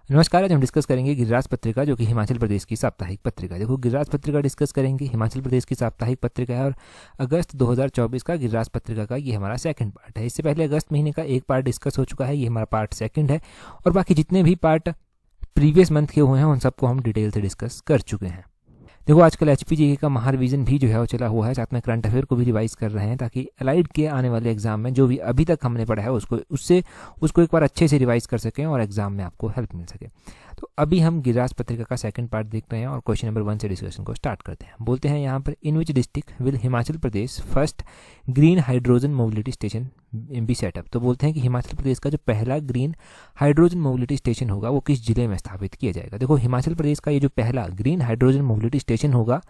नमस्कार। आज हम डिस्कस करेंगे गिरिराज पत्रिका, जो कि हिमाचल प्रदेश की साप्ताहिक पत्रिका। देखो, गिरिराज पत्रिका डिस्कस करेंगे, हिमाचल प्रदेश की साप्ताहिक पत्रिका है और अगस्त 2024 का गिरिराज पत्रिका का ये हमारा सेकंड पार्ट है। इससे पहले अगस्त महीने का एक पार्ट डिस्कस हो चुका है, ये हमारा पार्ट सेकंड है और बाकी जितने भी पार्ट प्रीवियस मंथ के हुए हैं उन सबको हम डिटेल से डिस्कस कर चुके हैं। देखो, आजकल एचपीजीके का महारिवीजन भी जो है वो चला हुआ है, साथ में करंट अफेयर को भी रिवाइज कर रहे हैं ताकि अलाइड के आने वाले एग्जाम में जो भी अभी तक हमने पढ़ा है उसको एक बार अच्छे से रिवाइज कर सकें और एग्जाम में आपको हेल्प मिल सके। तो अभी हम गिरिराज पत्रिका का सेकंड पार्ट देख रहे हैं और क्वेश्चन नंबर 1 से डिस्कशन को स्टार्ट करते हैं। बोलते हैं यहाँ पर, in which district will Himachal Pradesh first green hydrogen mobility station be set up. तो बोलते हैं कि हिमाचल प्रदेश का जो पहला ग्रीन हाइड्रोजन मोबिलिटी स्टेशन होगा वो किस जिले में स्थापित किया जाएगा। देखो, हिमाचल प्रदेश का ये जो पहला ग्रीन हाइड्रोजन मोबिलिटी स्टेशन होगा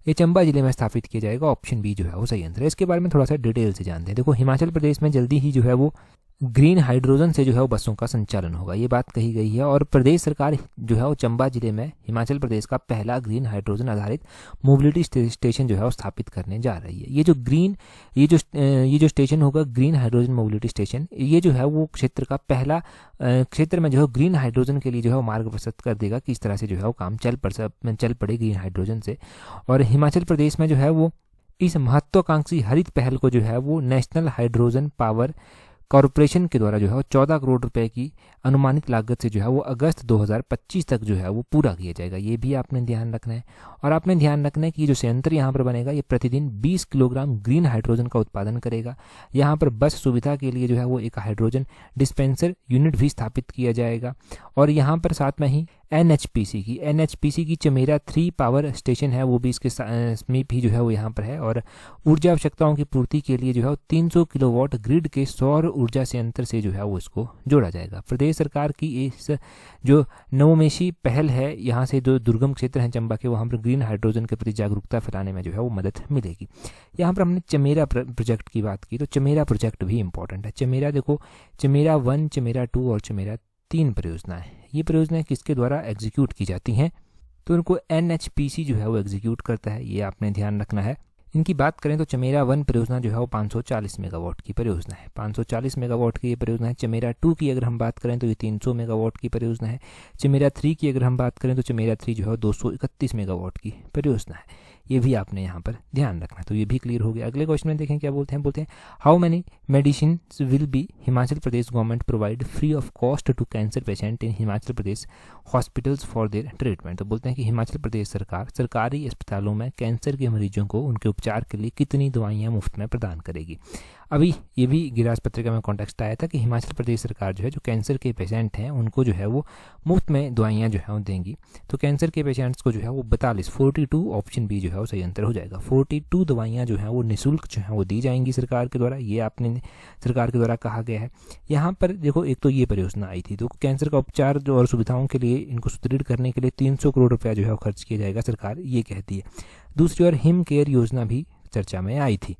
ये चंबा जिले में स्थापित किया जाएगा। ऑप्शन बी जो है वो सही आंसर है। इसके बारे में थोड़ा सा डिटेल से जानते हैं। देखो, हिमाचल प्रदेश में जल्दी ही जो है वो ग्रीन हाइड्रोजन से जो है वो बसों का संचालन होगा, ये बात कही गई है। और प्रदेश सरकार जो है वो चंबा जिले में हिमाचल प्रदेश का पहला ग्रीन हाइड्रोजन आधारित मोबिलिटी स्टेशन जो है वो स्थापित करने जा रही है। ये जो स्टेशन होगा ग्रीन हाइड्रोजन मोबिलिटी स्टेशन, ये जो है वो क्षेत्र में जो है ग्रीन हाइड्रोजन के लिए जो है वो मार्ग प्रशस्त कर देगा कि इस तरह से जो है वो काम चल पड़े ग्रीन हाइड्रोजन से। और हिमाचल प्रदेश में जो है वो इस महत्वाकांक्षी हरित पहल को जो है वो नेशनल हाइड्रोजन पावर कॉरपोरेशन के द्वारा जो है वो 14 करोड़ रुपए की अनुमानित लागत से जो है वो अगस्त 2025 तक जो है वो पूरा किया जाएगा। ये भी आपने ध्यान रखना है। और आपने ध्यान रखना है कि जो संयंत्र यहाँ पर बनेगा ये प्रतिदिन 20 किलोग्राम ग्रीन हाइड्रोजन का उत्पादन करेगा। यहाँ पर बस सुविधा के लिए जो है वो एक हाइड्रोजन डिस्पेंसर यूनिट भी स्थापित किया जाएगा। और यहाँ पर साथ में ही एनएचपीसी की चमेरा 3 पावर स्टेशन है, वो भी इसके समीप ही जो है वो यहाँ पर है। और ऊर्जा आवश्यकताओं की पूर्ति के लिए जो है 300 किलोवाट ग्रिड के सौर ऊर्जा संयंत्र से जो है वो इसको जोड़ा जाएगा। प्रदेश सरकार की इस जो नवोन्मेषी पहल है, यहाँ से जो दुर्गम क्षेत्र हैं चंबा के, वहाँ पर ग्रीन हाइड्रोजन के प्रति जागरूकता फैलाने में जो है वो मदद मिलेगी। यहाँ पर हमने चमेरा प्रोजेक्ट की बात की, तो चमेरा प्रोजेक्ट भी इंपॉर्टेंट है। चमेरा देखो, चमेरा 1, चमेरा 2 और चमेरा 3 परियोजनाएं, ये परियोजनाएं किसके द्वारा एग्जीक्यूट की जाती हैं, तो उनको एनएचपीसी जो है वो एग्जीक्यूट करता है, ये आपने ध्यान रखना है। इनकी बात करें तो चमेरा 1 परियोजना जो है वो 540 मेगावाट की परियोजना है, 540 मेगावाट की ये परियोजना है। चमेरा 2 की अगर हम बात करें तो ये 300 मेगावाट की परियोजना है। चमेरा 3 की अगर हम बात करें तो चमेरा 3 जो है 231 मेगावाट की परियोजना है। ये भी आपने यहाँ पर ध्यान रखना है। तो ये भी क्लियर हो गया। अगले क्वेश्चन में देखें क्या बोलते हैं, how many medicine will be Himachal Pradesh government provide free of cost to cancer patient in Himachal Pradesh hospitals for their treatment. तो बोलते हैं कि हिमाचल प्रदेश सरकार सरकारी अस्पतालों में कैंसर के मरीजों को उनके उपचार के लिए कितनी दवाइयाँ मुफ्त में प्रदान करेगी। अभी ये भी गिरिराज पत्रिका में कॉन्टेक्स्ट आया था कि हिमाचल प्रदेश सरकार जो है जो कैंसर के पेशेंट हैं उनको जो है वो मुफ्त में दवाइयाँ जो है वो देंगी। तो कैंसर के पेशेंट्स को जो है वो 42 ऑप्शन बी जो है वो सही आंसर हो जाएगा। 42 दवाइयाँ जो है वो निःशुल्क जो है वो दी जाएंगी सरकार के द्वारा, ये आपने सरकार के द्वारा कहा गया है। यहाँ पर देखो, एक तो ये परियोजना आई थी, तो कैंसर का उपचार जो और सुविधाओं के लिए इनको सुदृढ़ करने के लिए 300 करोड़ रुपया जो है वो खर्च किया जाएगा, सरकार ये कहती है। दूसरी ओर हिम केयर योजना भी चर्चा में आई थी।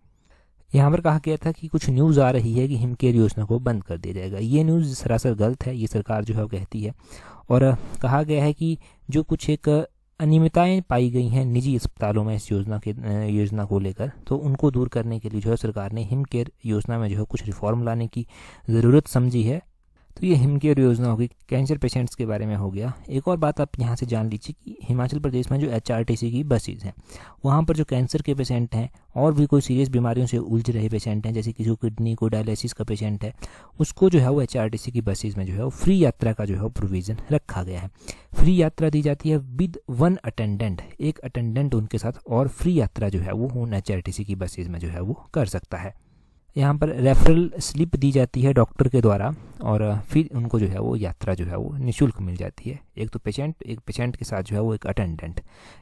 यहाँ पर कहा गया था कि कुछ न्यूज़ आ रही है कि हिम केयर योजना को बंद कर दिया जाएगा। ये न्यूज़ सरासर गलत है, ये सरकार जो है वो कहती है। और कहा गया है कि जो कुछ एक अनियमितताएं पाई गई हैं निजी अस्पतालों में इस योजना को लेकर, तो उनको दूर करने के लिए जो है सरकार ने हिम केयर योजना में जो है कुछ रिफॉर्म लाने की ज़रूरत समझी है। तो ये हिम केयर योजना होगी, कैंसर पेशेंट्स के बारे में हो गया। एक और बात आप यहाँ से जान लीजिए कि हिमाचल प्रदेश में जो एचआरटीसी की बसेज हैं, वहाँ पर जो कैंसर के पेशेंट हैं और भी कोई सीरियस बीमारियों से उलझ रहे पेशेंट हैं, जैसे किसी को किडनी को डायलिसिस का पेशेंट है, उसको जो है वो एचआरटीसी की बसेज में जो है वो फ्री यात्रा का जो है वो प्रोविज़न रखा गया है। फ्री यात्रा दी जाती है विद 1 अटेंडेंट, एक अटेंडेंट उनके साथ, और फ्री यात्रा जो है वो उन एचआरटीसी की बसेज में जो है वो कर सकता है। यहाँ पर रेफरल स्लिप दी जाती है डॉक्टर के द्वारा और फिर उनको जो है वो यात्रा जो है वो निःशुल्क मिल जाती है। एक पेशेंट के साथ जो है वो एक अटेंडेंट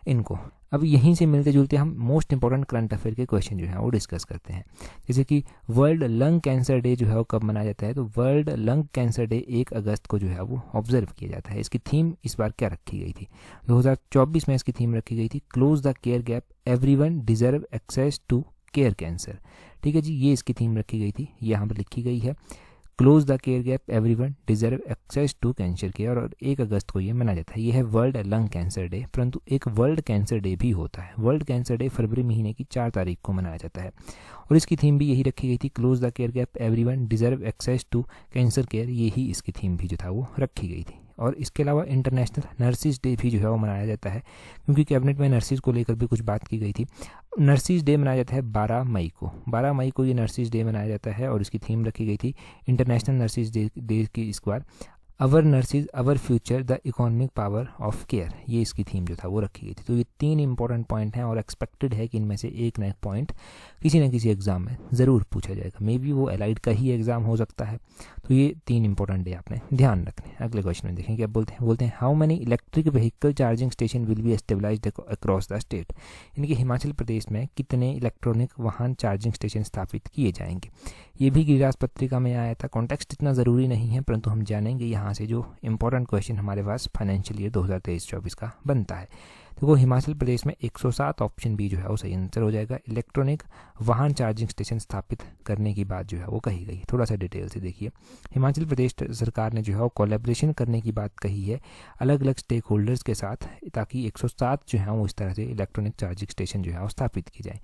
इनको। अब यहीं से मिलते जुलते हम मोस्ट इंपॉर्टेंट करंट अफेयर के क्वेश्चन जो है वो डिस्कस करते हैं। जैसे कि वर्ल्ड लंग कैंसर डे जो है वो कब मनाया जाता है, तो वर्ल्ड लंग कैंसर डे 1 अगस्त को जो है वो ऑब्जर्व किया जाता है। इसकी थीम इस बार क्या रखी गई थी, 2024 में इसकी थीम रखी गई थी close the care gap, everyone deserve access to care cancer. ठीक है जी, ये इसकी थीम रखी गई थी, यहाँ पर लिखी गई है close the care gap, everyone deserve access to cancer care. और 1 अगस्त को ये मनाया जाता है। ये है वर्ल्ड लंग कैंसर डे। परंतु एक वर्ल्ड कैंसर डे भी होता है। वर्ल्ड कैंसर डे फरवरी महीने की 4 तारीख को मनाया जाता है और इसकी थीम भी यही रखी गई थी, close the care gap, everyone deserve access to cancer care. यही इसकी थीम भी जो था वो रखी गई थी। और इसके अलावा इंटरनेशनल नर्सिस डे भी जो है वो मनाया जाता है, क्योंकि कैबिनेट में नर्सिस को लेकर भी कुछ बात की गई थी। नर्सिस डे मनाया जाता है 12 मई को। 12 मई को ये नर्सिस डे मनाया जाता है और इसकी थीम रखी गई थी इंटरनेशनल नर्सिस डे की इस बार our nurses our future the economic power of care, ये इसकी थीम जो था वो रखी गई थी। तो ये 3 इंपॉर्टेंट पॉइंट हैं और एक्सपेक्टेड है कि इनमें से एक ना एक पॉइंट किसी न किसी एग्जाम में ज़रूर पूछा जाएगा। मे बी वो एलाइड का ही एग्जाम हो सकता है। तो ये 3 इंपॉर्टेंट डे आपने ध्यान रखने। अगले क्वेश्चन में देखें क्या बोलते हैं how many electric vehicle charging station will be established across the state. इनके हिमाचल प्रदेश में कितने इलेक्ट्रॉनिक वाहन चार्जिंग स्टेशन स्थापित किए जाएंगे। ये भी गिरिराज पत्रिका में आया था। कॉन्टेक्स्ट इतना ज़रूरी नहीं है, परंतु हम जानेंगे यहाँ से जो इंपॉर्टेंट क्वेश्चन हमारे पास फाइनेंशियल ईयर 2023-24 का बनता है। देखो हिमाचल प्रदेश में 107 ऑप्शन बी जो है वो सही आंसर हो जाएगा। इलेक्ट्रॉनिक वाहन चार्जिंग स्टेशन स्थापित करने की बात जो है वो कही गई। थोड़ा सा डिटेल से देखिए, हिमाचल प्रदेश सरकार ने जो है वो कोलैबोरेशन करने की बात कही है अलग अलग स्टेक होल्डर्स के साथ, ताकि 107 जो है वो इस तरह से इलेक्ट्रॉनिक चार्जिंग स्टेशन जो है वो स्थापित की जाए।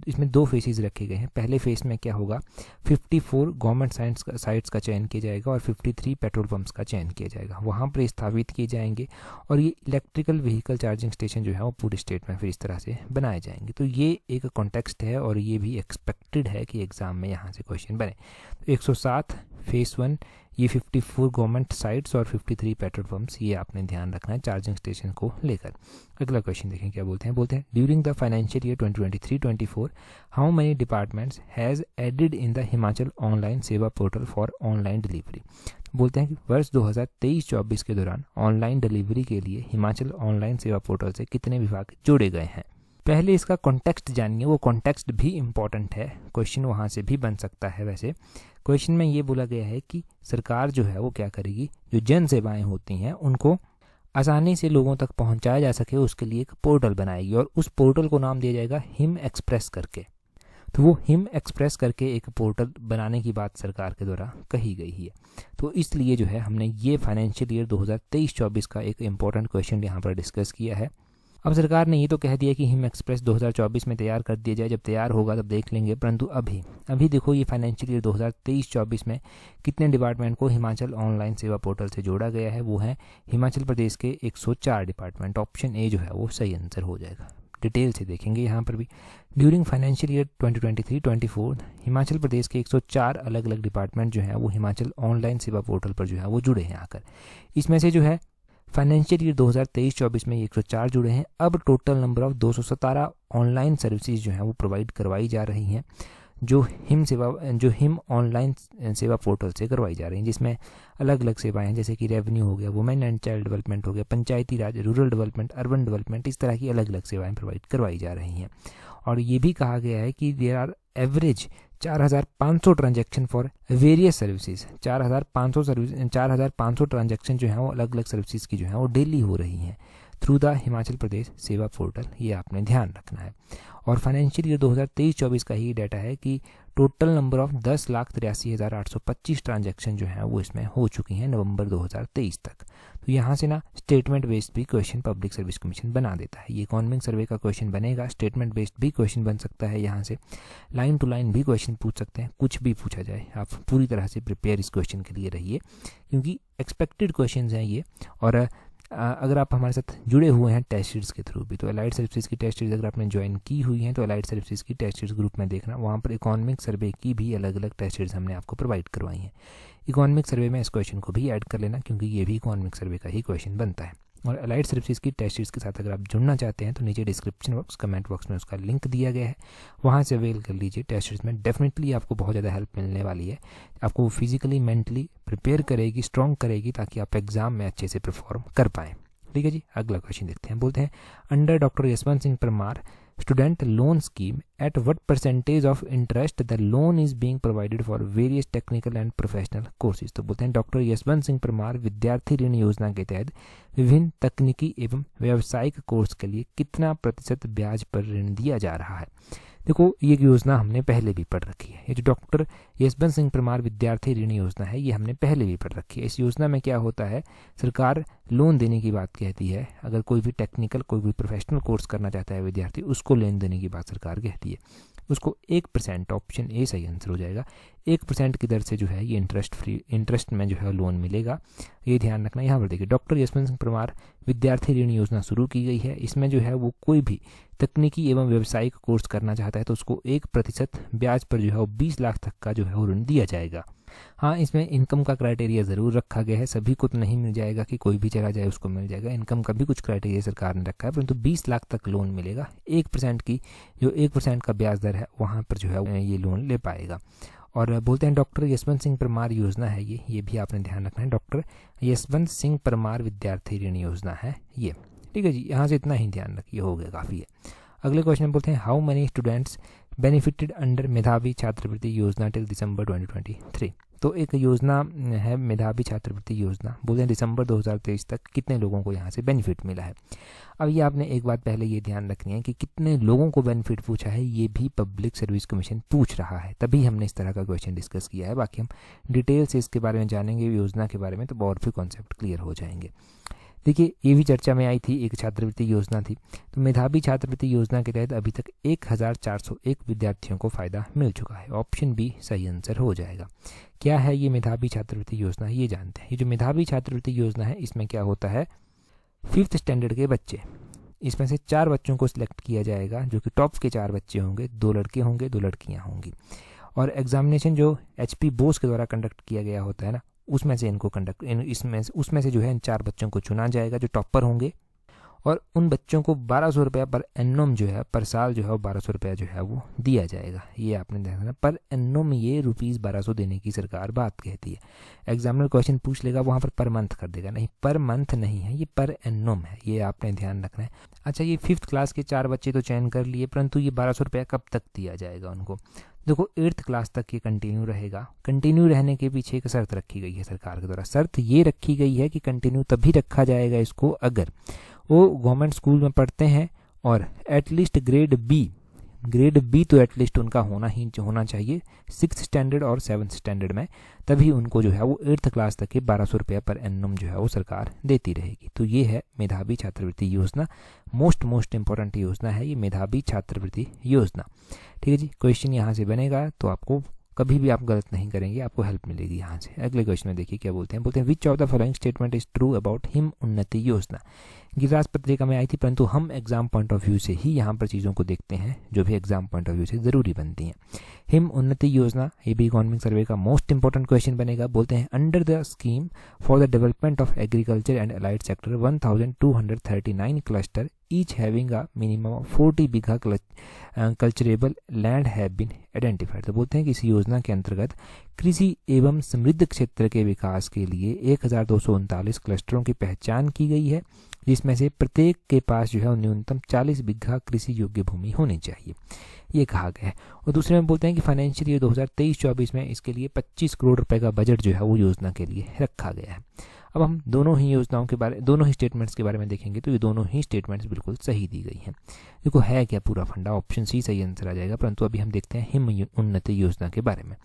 इसमें 2 फेजेस रखे गए हैं। पहले फेज में क्या होगा, 54 गवर्नमेंट साइट्स का चयन किया जाएगा और 53 पेट्रोल पंप्स का चयन किया जाएगा, वहाँ पर स्थापित किए जाएंगे और ये इलेक्ट्रिकल व्हीकल चार्जिंग स्टेशन जो है वो पूरे स्टेट में फिर इस तरह से बनाए जाएंगे। तो ये एक कॉन्टेक्स्ट है और ये भी एक्सपेक्टेड है कि एग्जाम में यहाँ से क्वेश्चन बने। तो 107 फेज 1, ये 54 गवर्नमेंट साइट्स और 53 पेट्रोल पंप्स, ये आपने ध्यान रखना है चार्जिंग स्टेशन को लेकर। अगला क्वेश्चन देखें क्या बोलते हैं during the financial year 2023-24 how many departments has added in the Himachal online Seva portal for online delivery. बोलते हैं कि वर्ष 2023-24 के दौरान ऑनलाइन डिलीवरी के लिए हिमाचल ऑनलाइन सेवा पोर्टल से कितने विभाग जोड़े गए हैं। पहले इसका कॉन्टेक्स्ट जानिए, वो कॉन्टेक्स्ट भी इम्पॉर्टेंट है, क्वेश्चन वहाँ से भी बन सकता है। वैसे क्वेश्चन में ये बोला गया है कि सरकार जो है वो क्या करेगी, जो जन सेवाएं होती हैं उनको आसानी से लोगों तक पहुंचाया जा सके उसके लिए एक पोर्टल बनाएगी और उस पोर्टल को नाम दिया जाएगा हिम एक्सप्रेस करके। तो वो हिम एक्सप्रेस करके एक पोर्टल बनाने की बात सरकार के द्वारा कही गई है। तो इसलिए जो है हमने ये फाइनेंशियल ईयर 2023-24 का एक इम्पॉर्टेंट क्वेश्चन यहाँ पर डिस्कस किया है। अब सरकार ने ये तो कह दिया कि हिम एक्सप्रेस 2024 में तैयार कर दिया जाए, जब तैयार होगा तब देख लेंगे, परंतु अभी देखो ये फाइनेंशियल ईयर 2023-24 में कितने डिपार्टमेंट को हिमाचल ऑनलाइन सेवा पोर्टल से जोड़ा गया है। वो है हिमाचल प्रदेश के 104 डिपार्टमेंट। ऑप्शन ए जो है वो सही आंसर हो जाएगा। डिटेल से देखेंगे यहाँ पर भी। During financial year 2023-24 Himachal Pradesh के 104 अलग अलग डिपार्टमेंट जो है वो हिमाचल ऑनलाइन सेवा पोर्टल पर जो है वो जुड़े हैं आकर। इसमें से जो है फाइनेंशियल ईयर 2023-24 में 104 जुड़े हैं। अब total number of 217 online services जो हैं वो प्रोवाइड करवाई जा रही हैं, जो हिम ऑनलाइन सेवा पोर्टल से करवाई जा रही हैं, जिसमें अलग अलग सेवाएं हैं, जैसे कि रेवेन्यू हो गया, वुमेन एंड चाइल्ड डेवलपमेंट हो गया, पंचायती राज, रूरल डेवलपमेंट, अर्बन डेवलपमेंट, इस तरह की अलग अलग सेवाएं प्रोवाइड करवाई जा रही हैं। और ये भी कहा गया है कि there are average 4500 transaction for various services. 4500 transaction जो हैं वो अलग अलग सर्विसेज की जो है वो डेली हो रही हैं थ्रू द हिमाचल प्रदेश सेवा पोर्टल। ये आपने ध्यान रखना है। और फाइनेंशियल ईयर 2023-24 का ही डाटा है कि टोटल नंबर ऑफ 10,83,825 ट्रांजैक्शन जो हैं वो इसमें हो चुकी हैं नवंबर 2023 तक। तो यहाँ से ना स्टेटमेंट बेस्ड भी क्वेश्चन पब्लिक सर्विस कमीशन बना देता है। ये इकोनॉमिक सर्वे का क्वेश्चन बनेगा, स्टेटमेंट बेस्ड भी क्वेश्चन बन सकता है, यहाँ से लाइन टू लाइन भी क्वेश्चन पूछ सकते हैं, कुछ भी पूछा जाए। आप पूरी तरह से प्रिपेयर इस क्वेश्चन के लिए रहिए, क्योंकि एक्सपेक्टेड क्वेश्चन हैं ये। और अगर आप हमारे साथ जुड़े हुए हैं टेस्ट सीरीज के थ्रू भी, तो एलाइड सर्विसेज की टेस्ट सीरीज अगर आपने ज्वाइन की हुई है तो एलाइड सर्विसेज की टेस्ट सीरीज ग्रुप में देखना, वहाँ पर इकोनॉमिक सर्वे की भी अलग अलग टेस्ट सीरीज हमने आपको प्रोवाइड करवाई हैं। इकोनॉमिक सर्वे में इस क्वेश्चन को भी ऐड कर लेना, क्योंकि ये भी इकोनॉमिक सर्वे का ही क्वेश्चन बनता है। और एलाइड सर्विसेज की टेस्ट सीरीज के साथ अगर आप जुड़ना चाहते हैं तो नीचे डिस्क्रिप्शन बॉक्स, कमेंट बॉक्स में उसका लिंक दिया गया है, वहाँ से अवेल कर लीजिए। टेस्ट सीरीज में डेफिनेटली आपको बहुत ज़्यादा हेल्प मिलने वाली है, आपको फिजिकली मेंटली प्रिपेयर करेगी, स्ट्रॉन्ग करेगी, ताकि आप एग्जाम में अच्छे से परफॉर्म कर पाएँ। ठीक है जी, अगला क्वेश्चन देखते हैं। बोलते हैं under doctor Yashwant Singh Parmar student loan scheme at what percentage of interest the loan is being provided for various technical and professional courses. तो बोलते हैं डॉक्टर यशवंत सिंह परमार विद्यार्थी ऋण योजना के तहत विभिन्न तकनीकी एवं व्यावसायिक कोर्स के लिए कितना प्रतिशत ब्याज पर ऋण दिया जा रहा है। देखो ये योजना हमने पहले भी पढ़ रखी है। ये जो डॉक्टर यशवंत सिंह परमार विद्यार्थी ऋण योजना है, ये हमने पहले भी पढ़ रखी है। इस योजना में क्या होता है, सरकार लोन देने की बात कहती है। अगर कोई भी टेक्निकल, कोई भी प्रोफेशनल कोर्स करना चाहता है विद्यार्थी, उसको लोन देने की बात सरकार कहती है। उसको 1%, ऑप्शन ए सही आंसर हो जाएगा, 1% की दर से जो है ये इंटरेस्ट में जो है लोन मिलेगा। ये ध्यान रखना। यहाँ पर देखिए डॉक्टर यशवंत सिंह परमार विद्यार्थी ऋण योजना शुरू की गई है। इसमें जो है वो कोई भी तकनीकी एवं व्यावसायिक कोर्स करना चाहता है तो उसको 1% ब्याज पर जो है वो 20 लाख तक का जो है वो ऋण दिया जाएगा। हाँ, इसमें इनकम का क्राइटेरिया ज़रूर रखा गया है, सभी को तो नहीं मिल जाएगा कि कोई भी चला जाए उसको मिल जाएगा, इनकम का भी कुछ क्राइटेरिया सरकार ने रखा है, परंतु 20 लाख तक लोन मिलेगा। 1% की जो 1% का ब्याज दर है वहाँ पर जो है ये लोन ले पाएगा। और बोलते हैं डॉक्टर यशवंत सिंह परमार योजना है ये भी आपने ध्यान रखना है, डॉक्टर यशवंत सिंह परमार विद्यार्थी ऋण योजना है ये। ठीक है जी, यहाँ से इतना ही ध्यान रखिए, हो गया, काफ़ी है। अगले क्वेश्चन बोलते हैं how many students benefited under मेधावी छात्रवृत्ति योजना टिल दिसंबर 2023। तो एक योजना है मेधावी छात्रवृत्ति योजना, बोलते हैं दिसंबर 2023 तक कितने लोगों को यहाँ से बेनिफिट मिला है। अब ये आपने एक बात पहले ये ध्यान रखनी है कि कितने लोगों को बेनिफिट पूछा है ये भी पब्लिक सर्विस कमीशन पूछ रहा है, तभी हमने इस तरह का क्वेश्चन डिस्कस किया है। बाकी हम डिटेल से इसके बारे में जानेंगे योजना के बारे में तो और भी कॉन्सेप्ट क्लियर हो जाएंगे। देखिए ये भी चर्चा में आई थी, एक छात्रवृत्ति योजना थी। तो मेधावी छात्रवृत्ति योजना के तहत अभी तक 1401 विद्यार्थियों को फ़ायदा मिल चुका है, ऑप्शन बी सही आंसर हो जाएगा। क्या है ये मेधावी छात्रवृत्ति योजना, ये जानते हैं। ये जो मेधावी छात्रवृत्ति योजना है इसमें क्या होता है, 5th स्टैंडर्ड के बच्चे, इसमें से 4 बच्चों को सिलेक्ट किया जाएगा जो कि टॉप के 4 बच्चे होंगे, 2 लड़के होंगे 2 लड़कियाँ होंगी। और एग्जामिनेशन जो HP बोस के द्वारा कंडक्ट किया गया होता है ना, उसमें से इनको उसमें से जो है इन 4 बच्चों को चुना जाएगा जो टॉपर होंगे, और उन बच्चों को 1200 रुपया पर एनम जो है पर साल जो है वो 1200 रुपया जो है वो दिया जाएगा। ये आपने ध्यान रखना, पर एनम ये ₹1200 देने की सरकार बात कहती है। एग्जामिनर क्वेश्चन पूछ लेगा वहाँ पर मंथ कर देगा, नहीं पर मंथ नहीं है, ये पर एनम है, ये आपने ध्यान रखना है। अच्छा, ये 5th क्लास के 4 बच्चे तो चयन कर लिए, परंतु ये 1200 रुपया कब तक दिया जाएगा उनको। देखो 8th क्लास तक ये कंटिन्यू रहेगा। कंटिन्यू रहने के पीछे एक शर्त रखी गई है सरकार के द्वारा, शर्त ये रखी गई है कि कंटिन्यू तभी रखा जाएगा इसको अगर वो गवर्नमेंट स्कूल में पढ़ते हैं और एटलीस्ट ग्रेड बी तो एटलीस्ट उनका होना चाहिए 6th स्टैंडर्ड और 7th स्टैंडर्ड में, तभी उनको जो है वो 8th क्लास तक के 1200 रुपया पर एनम जो है वो सरकार देती रहेगी। तो ये है मेधावी छात्रवृत्ति योजना, मोस्ट इंपॉर्टेंट योजना है ये मेधावी छात्रवृत्ति योजना। ठीक है जी, क्वेश्चन यहाँ से बनेगा तो आपको कभी भी आप गलत नहीं करेंगे, आपको हेल्प मिलेगी यहाँ से। अगले क्वेश्चन में देखिए क्या बोलते हैं विच of the following statement is true about him उन्नति योजना। गिरिराज पत्रिका में आई थी, परंतु हम एग्जाम पॉइंट ऑफ व्यू से ही यहाँ पर चीज़ों को देखते हैं जो भी एग्जाम पॉइंट ऑफ व्यू से ज़रूरी बनती हैं। हिम उन्नति योजना ये भी इकोनॉमिक सर्वे का मोस्ट इंपॉर्टेंट क्वेश्चन बनेगा। बोलते हैं under the scheme for the development of agriculture and allied sector 1239 cluster each having a minimum of 40 bigha culturable land have been identified. तो बोलते हैं कि इस योजना के अंतर्गत कृषि एवं समृद्ध क्षेत्र के विकास के लिए 1239 क्लस्टरों की पहचान की गई है, जिसमें से प्रत्येक के पास जो है न्यूनतम 40 बीघा कृषि योग्य भूमि होनी चाहिए, ये कहा गया है। और दूसरे में बोलते हैं कि फाइनेंशियल ईयर 2023-24 में इसके लिए 25 करोड़ रुपए का बजट जो है वो योजना के लिए रखा गया है। अब हम दोनों ही स्टेटमेंट्स के बारे में देखेंगे तो ये दोनों ही स्टेटमेंट्स बिल्कुल सही दी गई हैं। देखो है क्या पूरा फंडा, ऑप्शन सी सही आंसर आ जाएगा। परंतु अभी हम देखते हैं हिम उन्नति योजना के बारे में।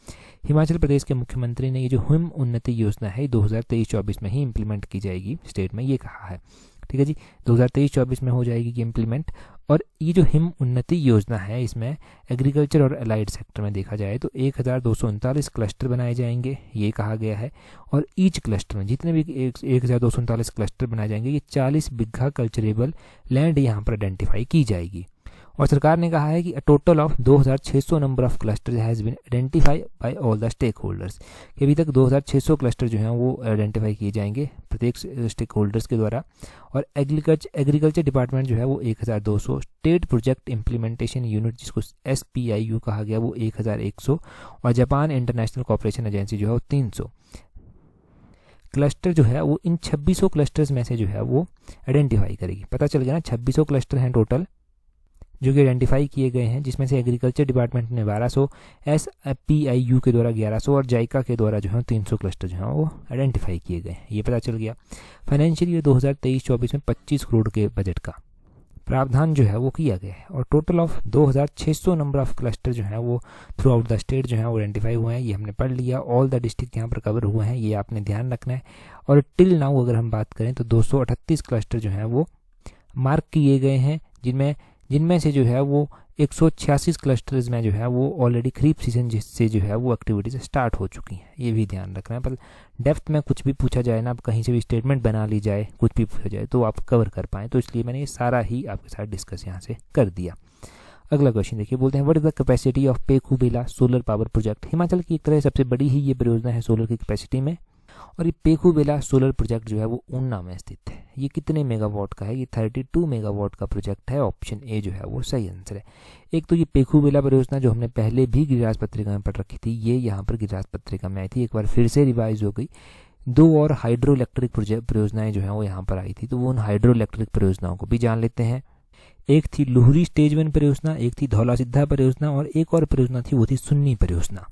हिमाचल प्रदेश के मुख्यमंत्री ने ये जो हिम उन्नति योजना है 2023-24 में ही इम्प्लीमेंट की जाएगी स्टेट में, ये कहा है। ठीक है जी, 2023-24 में हो जाएगी कि इम्प्लीमेंट। और ये जो हिम उन्नति योजना है इसमें एग्रीकल्चर और अलाइड सेक्टर में देखा जाए तो 1239 क्लस्टर बनाए जाएंगे, ये कहा गया है। और ईच क्लस्टर में जितने भी 1239 क्लस्टर बनाए जाएंगे ये 40 बीघा कल्चरेबल लैंड यहाँ पर आइडेंटिफाई की जाएगी। और सरकार ने कहा है कि a total of 2600 number of cluster has been identify by all the stakeholders. अभी तक 2600 क्लस्टर जो हैं वो आइडेंटिफाई किए जाएंगे प्रत्येक स्टेक होल्डर्स के द्वारा। और एग्रीकल्चर डिपार्टमेंट जो है वो 1200, स्टेट प्रोजेक्ट इम्प्लीमेंटेशन यूनिट जिसको SPIU कहा गया वो 1100, और जापान इंटरनेशनल कॉपरेशन एजेंसी जो है वो 300 क्लस्टर जो है वो इन 2600 क्लस्टर्स में से जो है वो आइडेंटिफाई करेगी। पता चल गया ना, 2600 क्लस्टर हैं टोटल जो कि आइडेंटिफाई किए गए हैं, जिसमें से एग्रीकल्चर डिपार्टमेंट ने 1200, SPIU के द्वारा 1100 और जाइका के द्वारा जो है 300 क्लस्टर जो हैं वो आइडेंटिफाई किए गए हैं, ये पता चल गया। फाइनेंशियल ईयर 2023-24 में 25 करोड़ के बजट का प्रावधान जो है वो किया गया है। और total of 2600 number of cluster जो हैं वो थ्रू आउट द स्टेट जो है वो आइडेंटिफाई हुए हैं, ये हमने पढ़ लिया। ऑल द डिस्ट्रिक्ट यहाँ पर कवर हुए हैं, ये आपने ध्यान रखना है। और टिल नाउ अगर हम बात करें तो 238 क्लस्टर जो हैं वो मार्क किए गए हैं, जिनमें जिनमें से जो है वो 186 क्लस्टर्स में जो है वो ऑलरेडी खरीफ सीजन जिससे जो है वो एक्टिविटीज स्टार्ट हो चुकी हैं। ये भी ध्यान रखना है, पर डेप्थ में कुछ भी पूछा जाए ना, आप कहीं से भी स्टेटमेंट बना ली जाए, कुछ भी पूछा जाए तो आप कवर कर पाएँ, तो इसलिए मैंने ये सारा ही आपके साथ डिस्कस यहाँ से कर दिया। अगला क्वेश्चन देखिए, बोलते हैं what is the capacity of Pekhubela solar power project. Himachal की एक तरह सबसे बड़ी ही ये परियोजना है सोलर की कैपेसिटी में, और ये पेखूबेला सोलर प्रोजेक्ट जो है वो ऊना में स्थित है। ये कितने मेगावाट का है? ये 32 मेगावाट का प्रोजेक्ट है। ऑप्शन ए जो है वो सही आंसर है। एक तो ये पेखूबेला परियोजना जो हमने पहले भी गिरिराज पत्रिका में पढ़ रखी थी, ये यहाँ पर गिरिराज पत्रिका में आई थी, एक बार फिर से रिवाइज हो गई। 2 और हाइड्रो इलेक्ट्रिक परियोजनाएं जो है वो यहाँ पर आई थी, तो वो उन हाइड्रो इलेक्ट्रिक परियोजनाओं को भी जान लेते हैं। एक थी लुहरी स्टेज 1 परियोजना, एक थी धौला सिद्धा परियोजना, और एक और परियोजना थी वो थी सुन्नी परियोजना।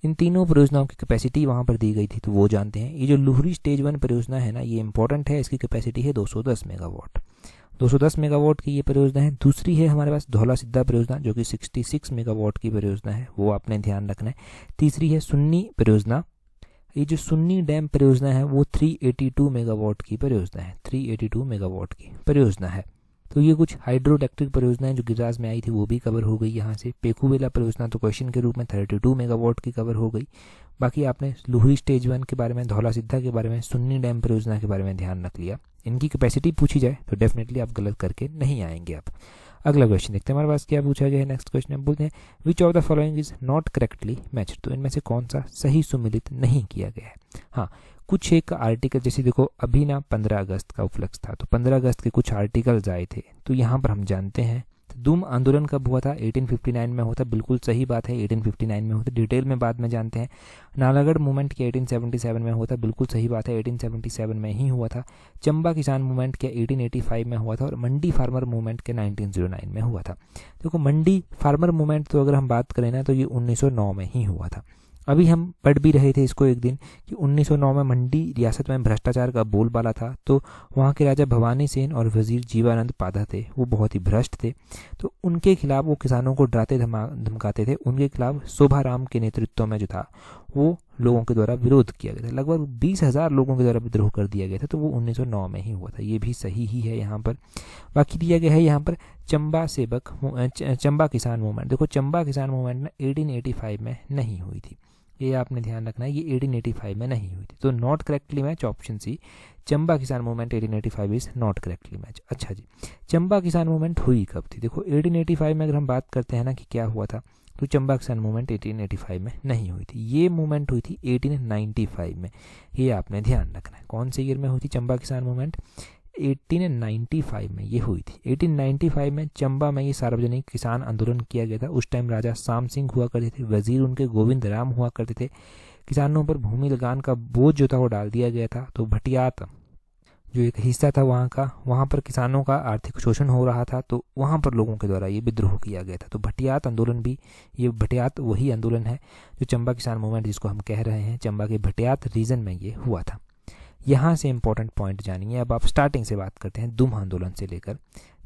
इन तीनों परियोजनाओं की कैपेसिटी वहाँ पर दी गई थी, तो वो जानते हैं। ये जो लुहरी स्टेज 1 परियोजना है ना, ये इंपॉर्टेंट है, इसकी कैपेसिटी है 210 मेगावाट। 210 मेगावाट की ये परियोजना है। दूसरी है हमारे पास धौला सिद्धा परियोजना जो कि 66 मेगावाट की परियोजना है, वो आपने ध्यान रखना है। तीसरी है सुन्नी परियोजना। ये जो सुन्नी डैम परियोजना है वो 382 मेगावाट की परियोजना है, 382 मेगावाट की परियोजना है। तो ये कुछ हाइड्रो इलेक्ट्रिक परियोजनाएं जो गिरिराज में आई थी वो भी कवर हो गई यहाँ से। पेखूबेला परियोजना तो क्वेश्चन के रूप में 32 मेगावाट की कवर हो गई। बाकी आपने लुहरी स्टेज 1 के बारे में, धौला सिद्धा के बारे में, सुन्नी डैम परियोजना के बारे में ध्यान रख लिया। इनकी कैपेसिटी पूछी जाए तो डेफिनेटली आप गलत करके नहीं आएंगे आप। अगला क्वेश्चन देखते हैं हमारे पास क्या पूछा गया है। नेक्स्ट क्वेश्चन हम बोलते हैं विच of the following is not correctly matched. तो इनमें से कौन सा सही सुमिलित नहीं किया गया है। हाँ, कुछ एक आर्टिकल, जैसे देखो अभी ना 15 अगस्त का उपलक्ष्य था, तो 15 अगस्त के कुछ आर्टिकल्स आए थे, तो यहाँ पर हम जानते हैं दुम आंदोलन कब हुआ था? 1859 में होता, बिल्कुल सही बात है, 1859 में होता। डिटेल में बाद में जानते हैं। नालागढ़ मूवमेंट क्या 1877 में होता? बिल्कुल सही बात है, 1877 में ही हुआ था। चंबा किसान मूवमेंट क्या 1885 में हुआ था, और मंडी फार्मर मूवमेंट क्या 1909 में हुआ था। देखो मंडी फार्मर मूवमेंट तो अगर हम बात करें ना, तो ये 1909 में ही हुआ था। अभी हम पढ़ भी रहे थे इसको एक दिन कि 1909 में मंडी रियासत में भ्रष्टाचार का बोलबाला था, तो वहाँ के राजा भवानी सेन और वजीर जीवानंद पादा थे, वो बहुत ही भ्रष्ट थे, तो उनके खिलाफ वो किसानों को डराते धमकाते थे। उनके खिलाफ शोभाराम के नेतृत्व में जो था वो लोगों के द्वारा विरोध किया गया था। लगभग 20,000 लोगों के द्वारा विद्रोह कर दिया गया था, तो वो 1909 में ही हुआ था। ये भी सही ही है यहाँ पर। बाकी दिया गया है यहाँ पर चंबा किसान मूवमेंट। देखो चंबा किसान मूवमेंट ना 1885 में नहीं हुई थी, ये आपने ध्यान रखना है, ये 1885 में नहीं हुई थी। तो not correctly match option C, Chamba kisan movement 1885 is not correctly match. अच्छा जी, चंबा किसान मूवमेंट हुई कब थी? देखो 1885 में अगर हम बात करते हैं ना कि क्या हुआ था, तो चंबा किसान मूवमेंट 1885 में नहीं हुई थी। ये मूवमेंट हुई थी 1895 में, ये आपने ध्यान रखना है। कौन से ईयर में हुई थी चंबा किसान मूवमेंट? 1895 में ये हुई थी। 1895 में चंबा में ये सार्वजनिक किसान आंदोलन किया गया था। उस टाइम राजा शाम सिंह हुआ करते थे, वजीर उनके गोविंद राम हुआ करते थे। किसानों पर भूमि लगान का बोझ जो था वो डाल दिया गया था। तो भटियात जो एक हिस्सा था वहाँ पर किसानों का आर्थिक शोषण हो रहा था, तो वहाँ पर लोगों के द्वारा ये विद्रोह किया गया था। तो भटियात आंदोलन भी, ये भटियात वही आंदोलन है जो चंबा किसान मूवमेंट जिसको हम कह रहे हैं, चंबा के भटियात रीजन में ये हुआ था। यहाँ से इंपॉर्टेंट पॉइंट जानिए। अब आप स्टार्टिंग से बात करते हैं दुम आंदोलन से लेकर।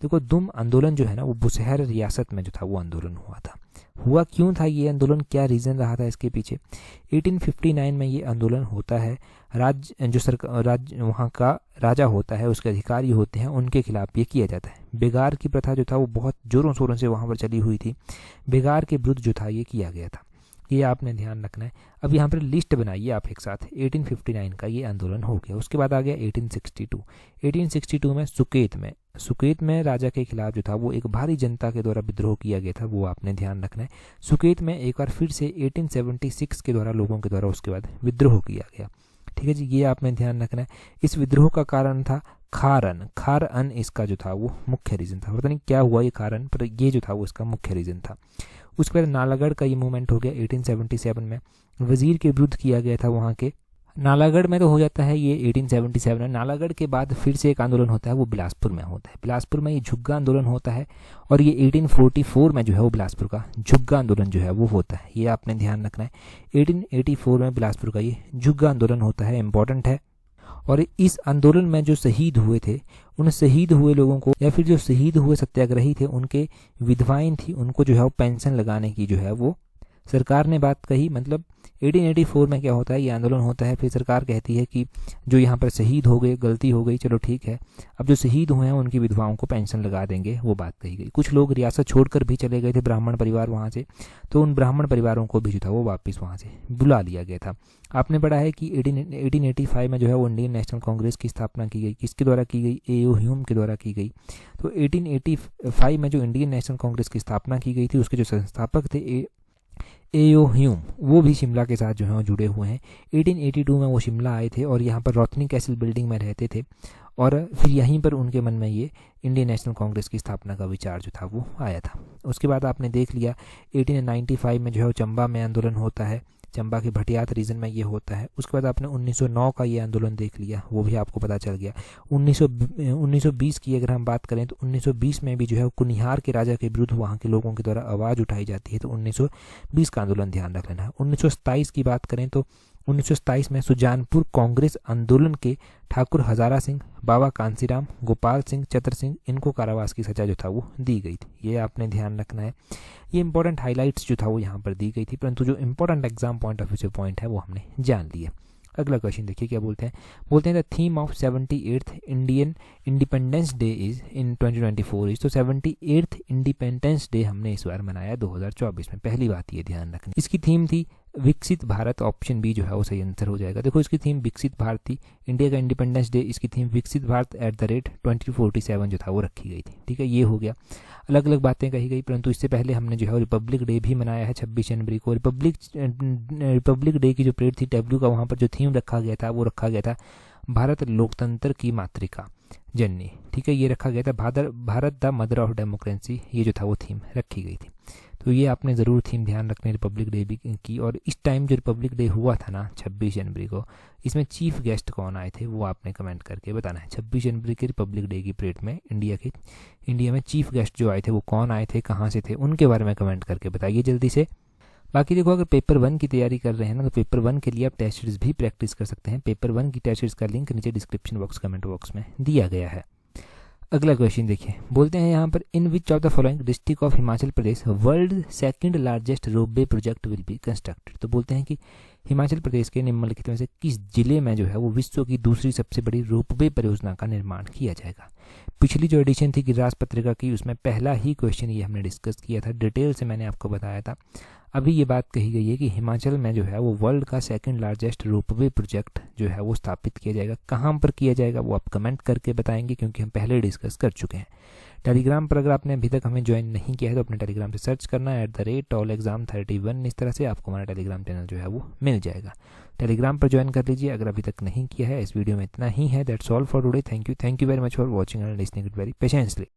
देखो दुम आंदोलन जो है ना, वो बुशहर रियासत में जो था वो आंदोलन हुआ था। हुआ क्यों था ये आंदोलन, क्या रीज़न रहा था इसके पीछे? 1859 में ये आंदोलन होता है। वहाँ का राजा होता है, उसके अधिकारी होते हैं, उनके खिलाफ ये किया जाता है। बेगार की प्रथा जो था वो बहुत जोरों शोरों से वहाँ पर चली हुई थी। बेगार के विरुद्ध जो था ये किया गया था, ये आपने ध्यान रखना है। अब यहाँ पर लिस्ट बनाइए आप एक साथ। 1859 का ये आंदोलन हो गया। उसके बाद आ गया 1862। 1862 में सुकेत में राजा के खिलाफ जो था वो एक भारी जनता के द्वारा विद्रोह किया गया था, वो आपने ध्यान रखना है। सुकेत में एक बार फिर से 1876 के द्वारा लोगों के द्वारा उसके बाद विद्रोह किया गया। ठीक है जी, ये आपने ध्यान रखना है। इस विद्रोह का कारण था खार अन इसका जो था वो मुख्य रीज़न था। पता नहीं क्या हुआ ये कारण, पर ये जो था वो इसका मुख्य रीज़न था। उसके बाद नालागढ़ का ये मूवमेंट हो गया 1877 में, वजीर के विरुद्ध किया गया था वहाँ के। नालागढ़ में तो हो जाता है ये 1877 में। नालागढ़ के बाद फिर से एक आंदोलन होता है, वो बिलासपुर में होता है। बिलासपुर में ये झुग्गा आंदोलन होता है, और ये 1844 में जो है वो बिलासपुर का झुग्गा आंदोलन जो है वो होता है, ये आपने ध्यान रखना है। 1884 में बिलासपुर का ये झुग्गा आंदोलन होता है, इंपॉर्टेंट है। और इस आंदोलन में जो शहीद हुए थे, उन शहीद हुए लोगों को, या फिर जो शहीद हुए सत्याग्रही थे, उनके विधवाएं थी, उनको जो है वो पेंशन लगाने की जो है वो सरकार ने बात कही, मतलब 1884 में क्या होता है, ये आंदोलन होता है, फिर सरकार कहती है कि जो यहाँ पर शहीद हो गए, गलती हो गई, चलो ठीक है, अब जो शहीद हुए हैं उनकी विधवाओं को पेंशन लगा देंगे, वो बात कही गई। कुछ लोग रियासत छोड़कर भी चले गए थे, ब्राह्मण परिवार वहाँ से, तो उन ब्राह्मण परिवारों को भी जो था वो वापस वहाँ से बुला लिया गया था। आपने पढ़ा है कि 1885 में जो है वो इंडियन नेशनल कांग्रेस की स्थापना की गई, किसके द्वारा की गई, ए.ओ. ह्यूम के द्वारा की गई। तो 1885 में जो इंडियन नेशनल कांग्रेस की स्थापना की गई थी, उसके जो संस्थापक थे ए.ओ. ह्यूम, वो भी शिमला के साथ जो है वो जुड़े हुए हैं। 1882 में वो शिमला आए थे और यहाँ पर रोथनी कैसल बिल्डिंग में रहते थे, और फिर यहीं पर उनके मन में ये इंडियन नेशनल कांग्रेस की स्थापना का विचार जो था वो आया था। उसके बाद आपने देख लिया 1895 में जो है वो चंबा में आंदोलन होता है, चंबा के भटियात रीजन में ये होता है। उसके बाद आपने 1909 का ये आंदोलन देख लिया, वो भी आपको पता चल गया। 1920 की अगर हम बात करें तो 1920 में भी जो है कुनिहार के राजा के विरुद्ध वहाँ के लोगों के द्वारा आवाज़ उठाई जाती है, तो 1920 का आंदोलन ध्यान रख लेना है। 1927 की बात करें तो 1927 में सुजानपुर कांग्रेस आंदोलन के ठाकुर हजारा सिंह, बाबा कांसीराम, गोपाल सिंह, चतर सिंह, इनको कारावास की सजा जो था वो दी गई थी, ये आपने ध्यान रखना है। ये इंपॉर्टेंट हाइलाइट्स जो था वो यहाँ पर दी गई थी, परंतु जो important exam point of view से पॉइंट है वो हमने जान लिए। अगला क्वेश्चन देखिए क्या बोलते हैं the theme of 78th Indian independence day is in 2024 is. तो 78th इंडिपेंडेंस डे हमने इस बार मनाया 2024 में, पहली बात ये ध्यान रखनी। इसकी थीम थी विकसित भारत, ऑप्शन बी जो है वो सही आंसर हो जाएगा। देखो इसकी थीम विकसित भारत थी, इंडिया का इंडिपेंडेंस डे, इसकी थीम विकसित भारत @2047 जो था वो रखी गई थी। ठीक है, ये हो गया, अलग अलग बातें कही गई, परंतु इससे पहले हमने जो है रिपब्लिक डे भी मनाया है 26 जनवरी को। रिपब्लिक डे की जो परेड थी डब्ल्यू का, वहाँ पर जो थीम रखा गया था वो रखा गया था भारत लोकतंत्र की मातृका जननी। ठीक है, ये रखा गया था Bharat the mother of democracy, ये जो था वो थीम रखी गई थी। तो ये आपने ज़रूर थीम ध्यान रखना रिपब्लिक डे भी की। और इस टाइम जो रिपब्लिक डे हुआ था ना 26 जनवरी को, इसमें चीफ गेस्ट कौन आए थे वो आपने कमेंट करके बताना है। 26 जनवरी के रिपब्लिक डे की परेड में इंडिया में चीफ गेस्ट जो आए थे वो कौन आए थे, कहाँ से थे, उनके बारे में कमेंट करके बताइए जल्दी से। बाकी देखो, अगर पेपर 1 की तैयारी कर रहे हैं ना, तो पेपर 1 के लिए आप टेस्ट सीरीज भी प्रैक्टिस कर सकते हैं। पेपर 1 की टेस्ट सीरीज का लिंक नीचे डिस्क्रिप्शन बॉक्स, कमेंट बॉक्स में दिया गया है। अगला क्वेश्चन देखिए, बोलते हैं यहाँ पर in which of the following district of Himachal Pradesh world second largest ropeway project will be constructed. तो बोलते हैं कि हिमाचल प्रदेश के निम्नलिखित में से किस जिले में जो है वो विश्व की दूसरी सबसे बड़ी रोपवे परियोजना का निर्माण किया जाएगा। पिछली जो एडिशन थी गिरिराज पत्रिका की, उसमें पहला ही क्वेश्चन ये हमने डिस्कस किया था, डिटेल से मैंने आपको बताया था। अभी ये बात कही गई है कि हिमाचल में जो है वो वर्ल्ड का सेकंड लार्जेस्ट रोपवे प्रोजेक्ट जो है वो स्थापित किया जाएगा। कहाँ पर किया जाएगा वो आप कमेंट करके बताएंगे, क्योंकि हम पहले डिस्कस कर चुके हैं। टेलीग्राम पर अगर आपने अभी तक हमें ज्वाइन नहीं किया है तो अपने टेलीग्राम से सर्च करना है @allexam31, इस तरह से आपको हमारा टेलीग्राम चैनल जो है वो मिल जाएगा। टेलीग्राम पर ज्वाइन कर लीजिए अगर अभी तक नहीं किया है। इस वीडियो में इतना ही है। That's all for today. Thank you very much for watching and listening it very patiently.